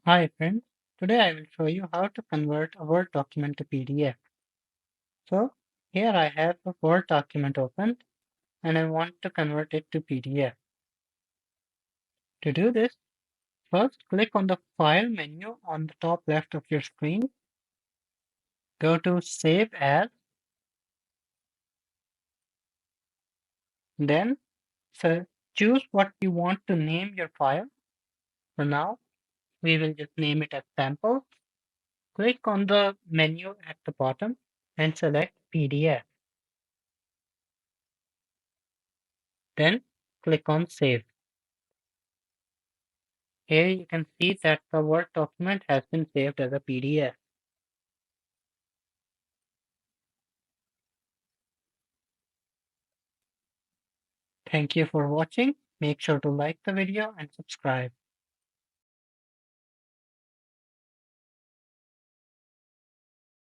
Hi friends, today I will show you how to convert a Word document to PDF. So here I have a Word document opened and I want to convert it to PDF. To do this, first click on the File menu on the top left of your screen, go to Save As, then choose what you want to name your file. For now, we will just name it as Sample. Click on the menu at the bottom and select PDF. Then click on Save. Here you can see that the Word document has been saved as a PDF. Thank you for watching. Make sure to like the video and subscribe.